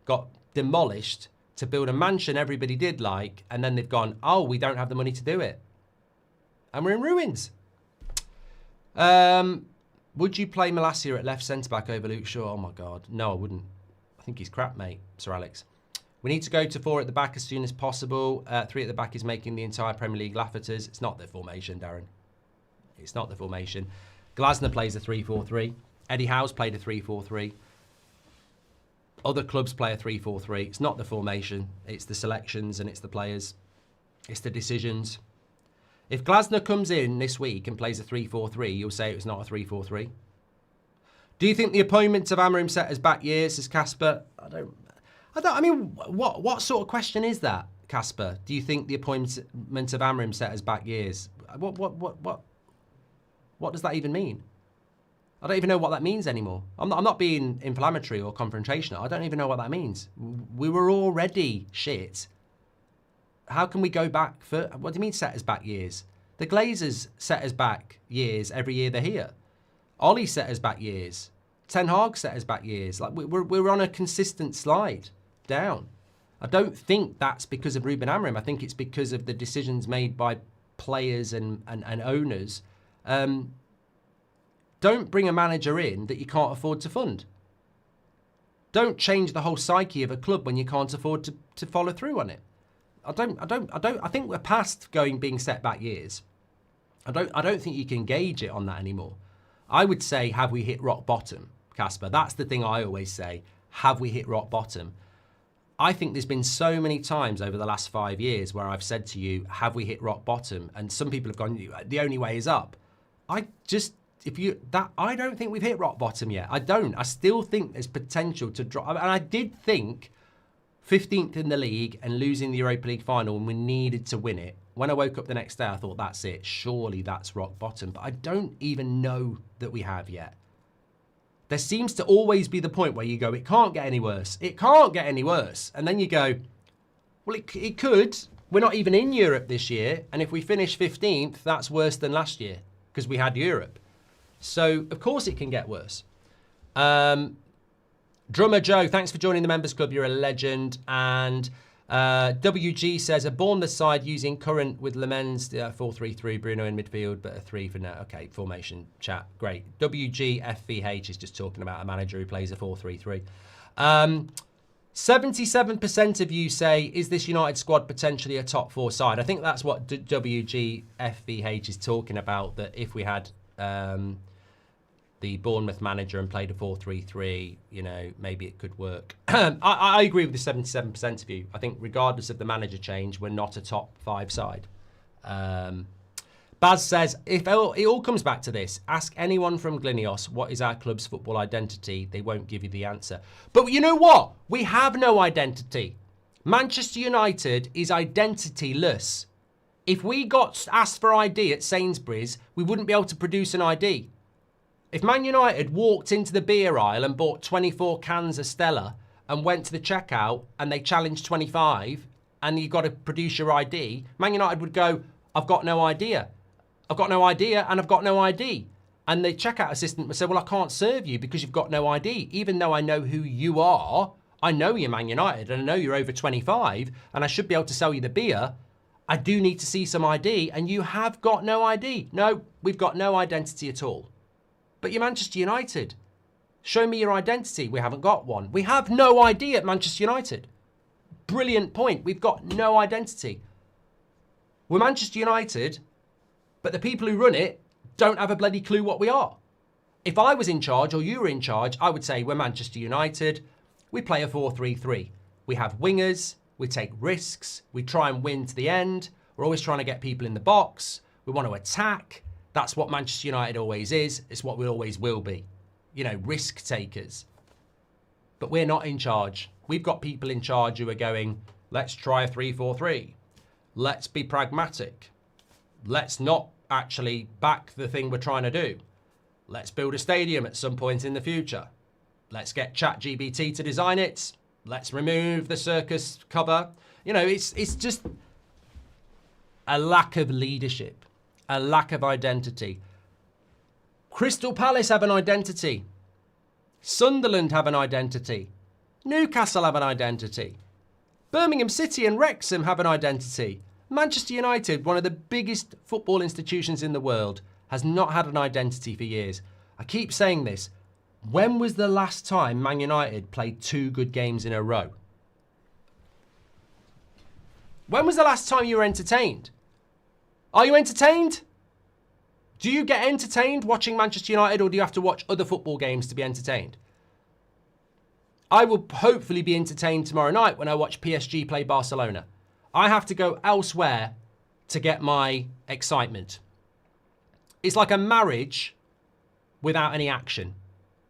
got demolished to build a mansion everybody did like, and then they've gone, oh, we don't have the money to do it. And we're in ruins. Would you play Malacia at left centre-back over Luke Shaw? Oh, my God. No, I wouldn't. I think he's crap, mate, Sir Alex. We need to go to 4 at the back as soon as possible. 3 at the back is making the entire Premier League laugh at us. It's not the formation, Darren. It's not the formation. Glasner plays a 3-4-3. Eddie Howe's played a 3-4-3. Other clubs play a 3-4-3. It's not the formation. It's the selections and it's the players. It's the decisions. If Glasner comes in this week and plays a 3-4-3, you'll say it's not a 3-4-3. Do you think the appointment of Amorim set us back years, says Casper? I mean, what sort of question is that, Casper? Do you think the appointment of Amorim set us back years? What does that even mean? I don't even know what that means anymore. I'm not being inflammatory or confrontational. I don't even know what that means. We were already shit. How can we go back for... What do you mean set us back years? The Glazers set us back years every year they're here. Ollie set us back years. Ten Hag set us back years. Like we're on a consistent slide down. I don't think that's because of Ruben Amorim. I think it's because of the decisions made by players and owners. Don't bring a manager in that you can't afford to fund. Don't change the whole psyche of a club when you can't afford to follow through on it. I think we're past being set back years. I don't think you can gauge it on that anymore. I would say, have we hit rock bottom, Casper? That's the thing I always say. Have we hit rock bottom? I think there's been so many times over the last 5 years where I've said to you, have we hit rock bottom? And some people have gone, the only way is up. I don't think we've hit rock bottom yet. I don't. I still think there's potential to drop. And I did think 15th in the league and losing the Europa League final when we needed to win it. When I woke up the next day, I thought, that's it. Surely that's rock bottom. But I don't even know that we have yet. There seems to always be the point where you go, it can't get any worse. It can't get any worse. And then you go, well, it could. We're not even in Europe this year. And if we finish 15th, that's worse than last year because we had Europe. So, of course, it can get worse. Drummer Joe, thanks for joining the Members Club. You're a legend. And WG says, a Bournemouth side using current with Lemens 4-3-3, Bruno in midfield, but a 3 for now. Okay, formation chat. Great. WG FVH is just talking about a manager who plays a 4-3-3. 77% of you say, is this United squad potentially a top 4 side? I think that's what WG FVH is talking about, that if we had... the Bournemouth manager and played a 4-3-3, maybe it could work. I agree with the 77% of you. I think regardless of the manager change, we're not a top 5 side. Baz says, if it all comes back to this, ask anyone from Glinios, what is our club's football identity? They won't give you the answer. But you know what? We have no identity. Manchester United is identityless. If we got asked for ID at Sainsbury's, we wouldn't be able to produce an ID. If Man United walked into the beer aisle and bought 24 cans of Stella and went to the checkout and they challenged 25 and you've got to produce your ID, Man United would go, I've got no idea. I've got no idea and I've got no ID. And the checkout assistant would say, well, I can't serve you because you've got no ID. Even though I know who you are, I know you're Man United and I know you're over 25 and I should be able to sell you the beer. I do need to see some ID and you have got no ID. No, we've got no identity at all. But you're Manchester United. Show me your identity. We haven't got one. We have no ID at Manchester United. Brilliant point. We've got no identity. We're Manchester United, but the people who run it don't have a bloody clue what we are. If I was in charge or you were in charge, I would say we're Manchester United. We play a 4-3-3. We have wingers. We take risks. We try and win to the end. We're always trying to get people in the box. We want to attack. That's what Manchester United always is. It's what we always will be. Risk takers. But we're not in charge. We've got people in charge who are going, let's try a 3-4-3. Let's be pragmatic. Let's not actually back the thing we're trying to do. Let's build a stadium at some point in the future. Let's get ChatGPT to design it. Let's remove the circus cover. It's just a lack of leadership. A lack of identity. Crystal Palace have an identity. Sunderland have an identity. Newcastle have an identity. Birmingham City and Wrexham have an identity. Manchester United, one of the biggest football institutions in the world, has not had an identity for years. I keep saying this. When was the last time Man United played 2 good games in a row? When was the last time you were entertained? Are you entertained? Do you get entertained watching Manchester United, or do you have to watch other football games to be entertained? I will hopefully be entertained tomorrow night when I watch PSG play Barcelona. I have to go elsewhere to get my excitement. It's like a marriage without any action.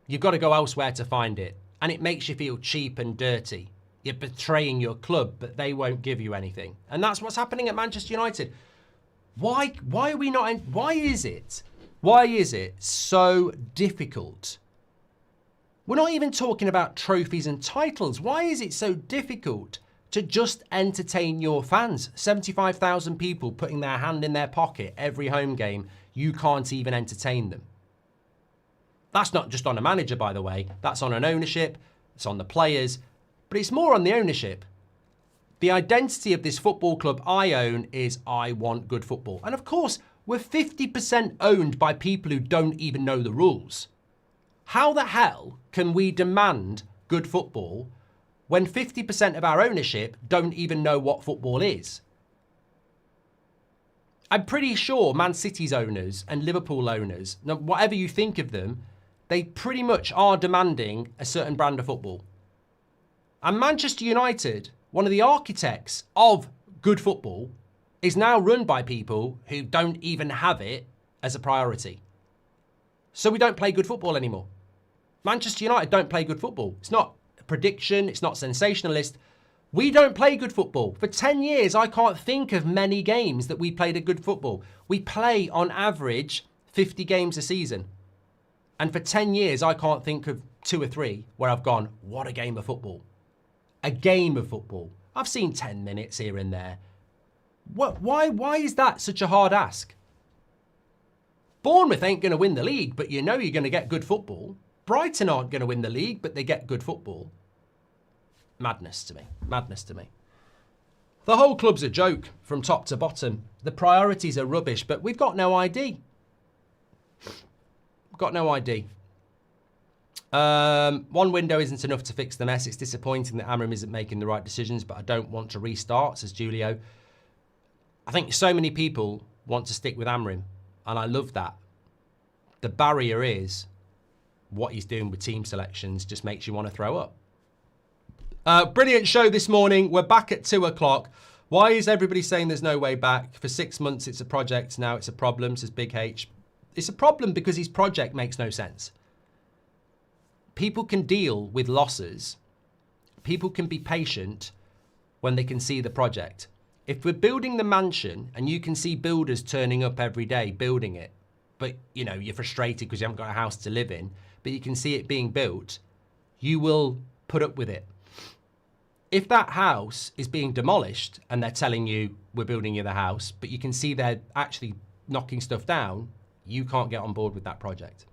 You've got to go elsewhere to find it. And it makes you feel cheap and dirty. You're betraying your club, but they won't give you anything. And that's what's happening at Manchester United. Why are we not... Why is it so difficult? We're not even talking about trophies and titles. Why is it so difficult to just entertain your fans? 75,000 people putting their hand in their pocket every home game. You can't even entertain them. That's not just on a manager, by the way. That's on an ownership. It's on the players. But it's more on the ownership. The identity of this football club I own is I want good football. And of course, we're 50% owned by people who don't even know the rules. How the hell can we demand good football when 50% of our ownership don't even know what football is? I'm pretty sure Man City's owners and Liverpool owners, whatever you think of them, they pretty much are demanding a certain brand of football. And Manchester United, one of the architects of good football, is now run by people who don't even have it as a priority. So we don't play good football anymore. Manchester United don't play good football. It's not a prediction. It's not sensationalist. We don't play good football. For 10 years, I can't think of many games that we played a good football. We play, on average, 50 games a season. And for 10 years, I can't think of 2 or 3 where I've gone, what a game of football. A game of football. I've seen 10 minutes here and there. Why is that such a hard ask? Bournemouth ain't going to win the league, but you know you're going to get good football. Brighton aren't going to win the league, but they get good football. Madness to me. Madness to me. The whole club's a joke from top to bottom. The priorities are rubbish, but we've got no ID. Got no ID. One window isn't enough to fix the mess. It's disappointing that Amorim isn't making the right decisions, but I don't want to restart, says Julio. I think so many people want to stick with Amorim, and I love that. The barrier is what he's doing with team selections just makes you want to throw up. Brilliant show this morning. We're back at 2 o'clock. Why is everybody saying there's no way back? For 6 months, it's a project. Now it's a problem, says Big H. It's a problem because his project makes no sense. People can deal with losses. People can be patient when they can see the project. If we're building the mansion and you can see builders turning up every day building it, but you know, you're frustrated because you haven't got a house to live in, but you can see it being built, you will put up with it. If that house is being demolished and they're telling you we're building you the house, but you can see they're actually knocking stuff down, you can't get on board with that project.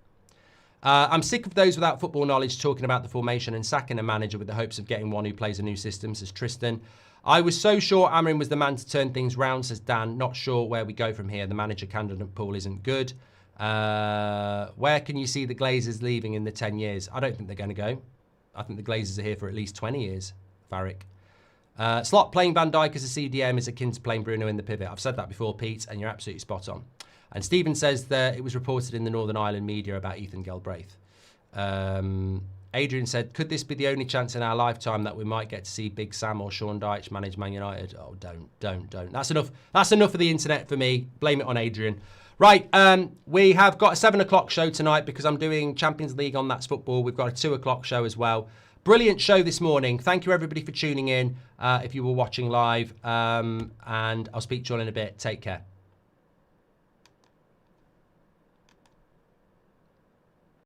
I'm sick of those without football knowledge talking about the formation and sacking a manager with the hopes of getting one who plays a new system, says Tristan. I was so sure Amorim was the man to turn things round, says Dan. Not sure where we go from here. The manager candidate pool isn't good. Where can you see the Glazers leaving in the 10 years? I don't think they're going to go. I think the Glazers are here for at least 20 years, Farrick. Slot playing Van Dijk as a CDM is akin to playing Bruno in the pivot. I've said that before, Pete, and you're absolutely spot on. And Stephen says that it was reported in the Northern Ireland media about Ethan Galbraith. Adrian said, could this be the only chance in our lifetime that we might get to see Big Sam or Sean Dyche manage Man United? Oh, don't. That's enough. That's enough of the internet for me. Blame it on Adrian. Right, we have got a 7 o'clock show tonight because I'm doing Champions League on That's Football. We've got a 2 o'clock show as well. Brilliant show this morning. Thank you, everybody, for tuning in if you were watching live. And I'll speak to you all in a bit. Take care.